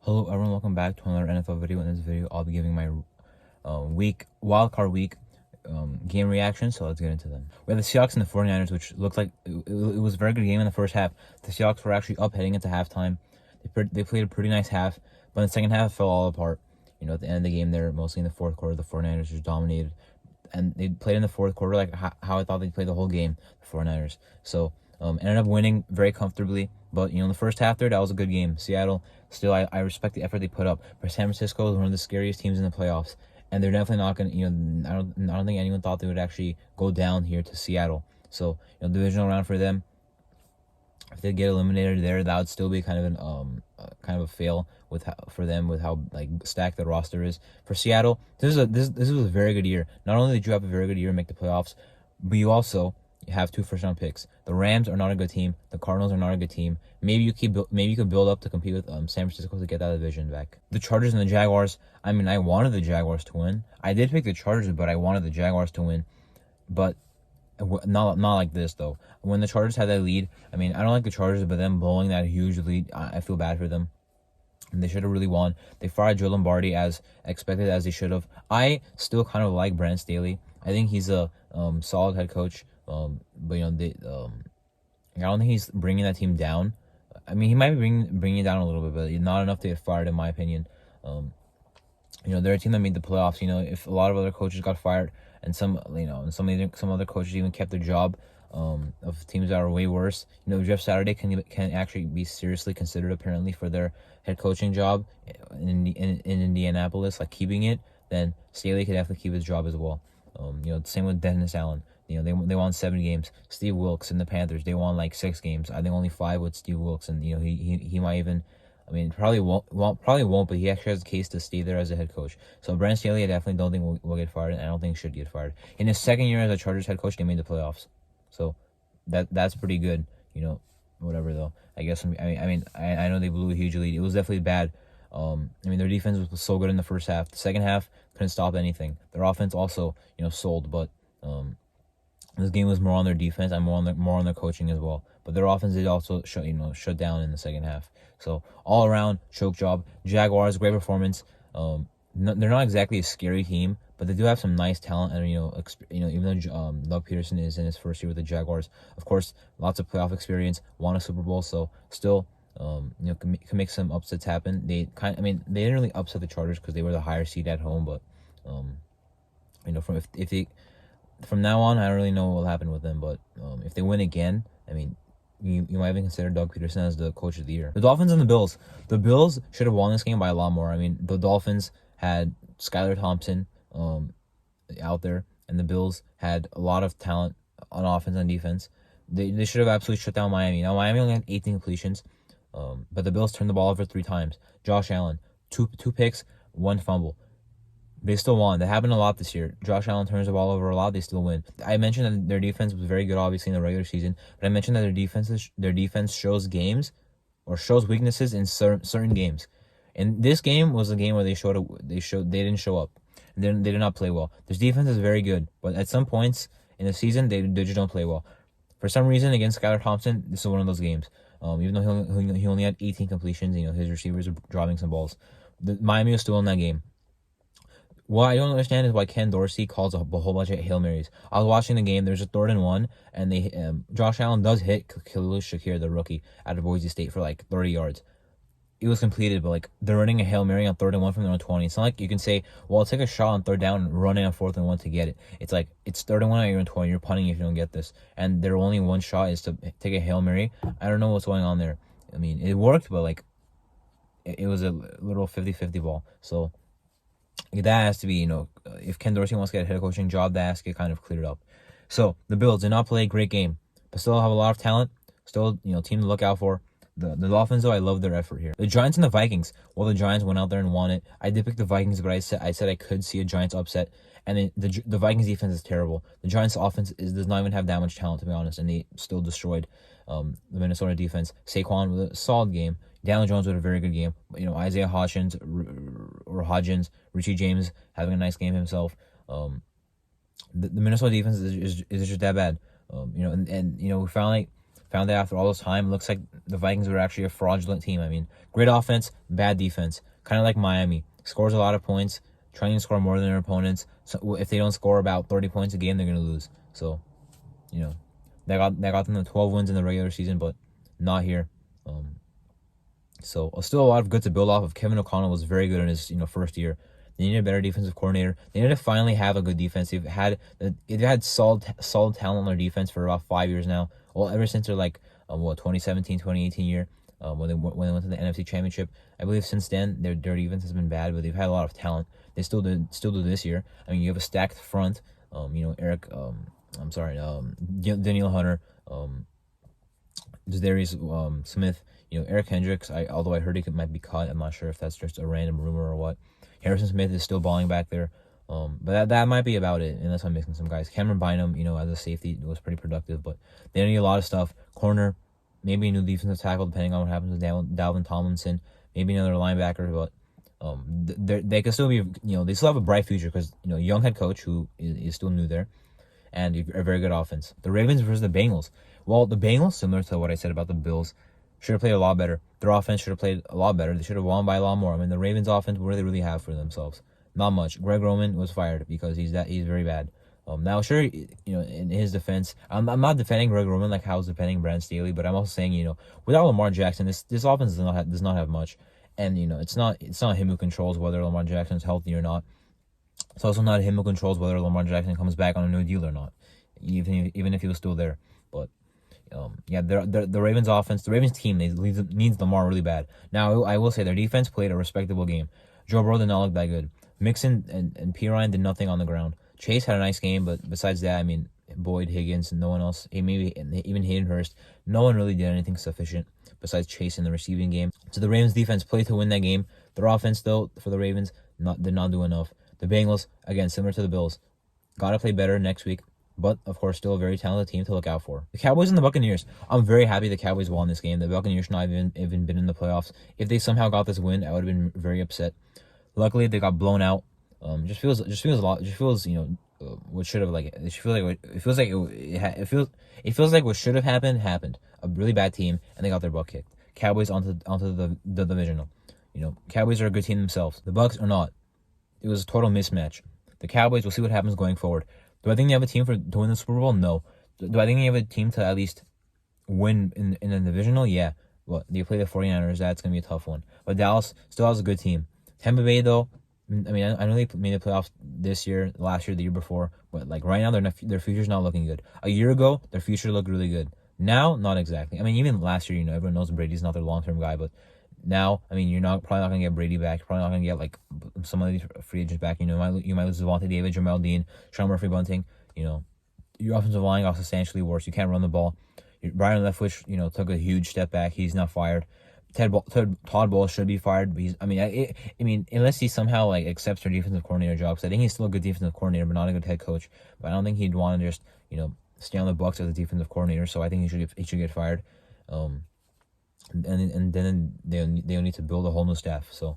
Hello everyone, welcome back to another NFL video. In this video, I'll be giving my wildcard week game reaction, so let's get into them. We have the Seahawks and the 49ers, which looked like it was a very good game in the first half. The Seahawks were actually up heading into halftime. They played a pretty nice half, but in the second half, it fell all apart. At the end of the game there, mostly in the fourth quarter, the 49ers just dominated. And they played in the fourth quarter like how I thought they'd play the whole game, the 49ers. So, ended up winning very comfortably. But, in the first half there, that was a good game. Seattle, still, I respect the effort they put up. But San Francisco is one of the scariest teams in the playoffs. And they're definitely not going to, I don't think anyone thought they would actually go down here to Seattle. So, divisional round for them. If they get eliminated there, that would still be kind of a fail for them with how like stacked the roster is. For Seattle, this was a very good year. Not only did you have a very good year and make the playoffs, but you also have 2 first-round picks. The Rams are not a good team. The Cardinals are not a good team. Maybe you could build up to compete with San Francisco to get that division back. The Chargers and the Jaguars. I mean, I wanted the Jaguars to win. I did pick the Chargers, but I wanted the Jaguars to win. But not like this though. When the Chargers had that lead, I mean, I don't like the Chargers, but them blowing that huge lead, I feel bad for them. And they should have really won. They fired Joe Lombardi as expected, as they should have. I still kind of like Brandon Staley. I think he's a solid head coach. But I don't think he's bringing that team down. I mean, he might be bringing it down a little bit, but not enough to get fired, in my opinion. They're a team that made the playoffs. If a lot of other coaches got fired, and some other coaches even kept their job, of teams that are way worse. Jeff Saturday can actually be seriously considered apparently for their head coaching job in Indianapolis, like keeping it. Then Staley could definitely keep his job as well. Same with Dennis Allen. They won 7 games. Steve Wilkes and the Panthers, they won like 6 games. I think only 5 with Steve Wilkes, and he might even. I mean, probably won't, but he actually has a case to stay there as a head coach. So Brandon Staley, I definitely don't think will get fired, and I don't think should get fired. In his second year as a Chargers head coach, they made the playoffs, so that's pretty good. Whatever though. I guess I know they blew a huge lead. It was definitely bad. Their defense was so good in the first half. The second half couldn't stop anything. Their offense also, sold, but this game was more on their defense and more on their coaching as well. But their offense did also shut down in the second half. So all around choke job. Jaguars, great performance. They're not exactly a scary team, but they do have some nice talent. And even though Doug Peterson is in his first year with the Jaguars, of course, lots of playoff experience, won a Super Bowl, so still can make some upsets happen. They didn't really upset the Chargers because they were the higher seed at home, but from now on, I don't really know what will happen with them. But if they win again, you might even consider Doug Peterson as the coach of the year. The Dolphins and the Bills. The Bills should have won this game by a lot more. The Dolphins had Skylar Thompson out there, and the Bills had a lot of talent on offense and defense. They should have absolutely shut down Miami. Now, Miami only had 18 completions, but the Bills turned the ball over 3 times. Josh Allen, two picks, 1 fumble. They still won. That happened a lot this year. Josh Allen turns the ball over a lot. They still win. I mentioned that their defense was very good, obviously, in the regular season. But I mentioned that their defense shows weaknesses in certain games. And this game was a game where they didn't show up. And they did not play well. Their defense is very good, but at some points in the season, they just don't play well. For some reason, against Skylar Thompson, this is one of those games. Even though he only had 18 completions, his receivers were dropping some balls. Miami was still in that game. What I don't understand is why Ken Dorsey calls a whole bunch of Hail Marys. I was watching the game. There's a 3rd and 1, and Josh Allen does hit Khalil Shakir, the rookie, out of Boise State for like 30 yards. It was completed, but like they're running a Hail Mary on 3rd and 1 from their own 20. It's not like you can say, well, take a shot on 3rd down and run it on 4th and 1 to get it. It's like it's 3rd and 1 on your own 20. You're punting if you don't get this, and their only one shot is to take a Hail Mary. I don't know what's going on there. It worked, but like it was a little 50-50 ball. So that has to be, if Ken Dorsey wants to get a head coaching job, that has to get kind of cleared up. So the Bills did not play a great game, but still have a lot of talent. Still, team to look out for. The Dolphins, though, I love their effort here. The Giants and the Vikings. Well, the Giants went out there and won it. I did pick the Vikings, but I said I could see a Giants upset. And the Vikings defense is terrible. The Giants offense does not even have that much talent, to be honest, and they still destroyed the Minnesota defense. Saquon with a solid game. Daniel Jones with a very good game. Isaiah Hodgins, Richie James having a nice game himself. The Minnesota defense is just that bad. We finally Found out after all this time, it looks like the Vikings were actually a fraudulent team. I mean, great offense, bad defense. Kind of like Miami. Scores a lot of points, trying to score more than their opponents. So if they don't score about 30 points a game, they're going to lose. So, you know, that got them the 12 wins in the regular season, but not here. So still a lot of good to build off of. Kevin O'Connell was very good in his first year. They needed a better defensive coordinator. They needed to finally have a good defense. They've had solid talent on their defense for about 5 years now. Well, ever since their 2017, 2018 year, when they went to the NFC Championship. I believe since then their defense has been bad, but they've had a lot of talent. They still do this year. I mean, you have a stacked front. Daniel Hunter, Darius Smith. Eric Hendricks. Although I heard he might be cut. I'm not sure if that's just a random rumor or what. Harrison Smith is still balling back there. But that might be about it, unless I'm missing some guys. Cameron Bynum, as a safety, was pretty productive, but they need a lot of stuff. Corner, maybe a new defensive tackle, depending on what happens with Dalvin Tomlinson. Maybe another linebacker, but they could still be, they still have a bright future because, young head coach who is still new there, and a very good offense. The Ravens versus the Bengals. Well, the Bengals, similar to what I said about the Bills, should have played a lot better. Their offense should have played a lot better. They should have won by a lot more. I mean, the Ravens' offense, what do they really have for themselves? Not much. Greg Roman was fired because he's very bad. Now, sure, in his defense, I'm not defending Greg Roman like how I was defending Brandon Staley, but I'm also saying, without Lamar Jackson, this offense does not have much, and it's not him who controls whether Lamar Jackson is healthy or not. It's also not him who controls whether Lamar Jackson comes back on a new deal or not, even if he was still there. But the Ravens offense, the Ravens team needs Lamar really bad. Now, I will say their defense played a respectable game. Joe Burrow did not look that good. Mixon and Pirine did nothing on the ground. Chase had a nice game, but besides that, I mean, Boyd, Higgins, and no one else, maybe even Hayden Hurst, no one really did anything sufficient besides Chase in the receiving game. So the Ravens defense played to win that game. Their offense, though, for the Ravens, did not do enough. The Bengals, again, similar to the Bills, got to play better next week, but of course, still a very talented team to look out for. The Cowboys and the Buccaneers. I'm very happy the Cowboys won this game. The Buccaneers should not even been in the playoffs. If they somehow got this win, I would have been very upset. Luckily, they got blown out. What should have what should have happened. A really bad team, and they got their butt kicked. Cowboys onto the divisional. Cowboys are a good team themselves. The Bucs are not. It was a total mismatch. The Cowboys, we'll see what happens going forward. Do I think they have a team to win the Super Bowl? No. Do I think they have a team to at least win in the divisional? Yeah. Well, they play the 49ers. That's going to be a tough one. But Dallas still has a good team. Tampa Bay, though, I mean, I know they made the playoffs this year, last year, the year before, but right now their future's not looking good. A year ago, their future looked really good. Now, not exactly. I mean, even last year, everyone knows Brady's not their long-term guy, but now, I mean, probably not gonna get Brady back. You're probably not gonna get some of these free agents back. You might lose Devontae David, Jamal Dean, Sean Murphy Bunting. Your offensive line got substantially worse. You can't run the ball. Brian Leftwich, took a huge step back. He's not fired. Todd Bowles should be fired, but unless he somehow accepts their defensive coordinator job, because I think he's still a good defensive coordinator, but not a good head coach. But I don't think he'd want to just stay on the Bucs as a defensive coordinator. So I think he should get fired. And then they'll need to build a whole new staff. So,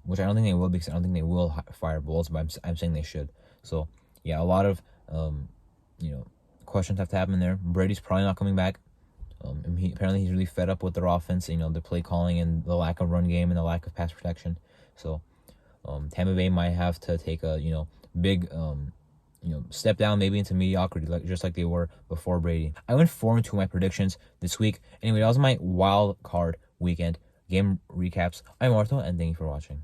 which I don't think they will, because I don't think they will fire Bowles, but I'm saying they should. So yeah, a lot of questions have to happen there. Brady's probably not coming back. Apparently he's really fed up with their offense, the play calling and the lack of run game and the lack of pass protection. So, Tampa Bay might have to take a big step down maybe into mediocrity, just like they were before Brady. I went 4-2 my predictions this week. Anyway, that was my wild card weekend game recaps. I'm Arthur, and thank you for watching.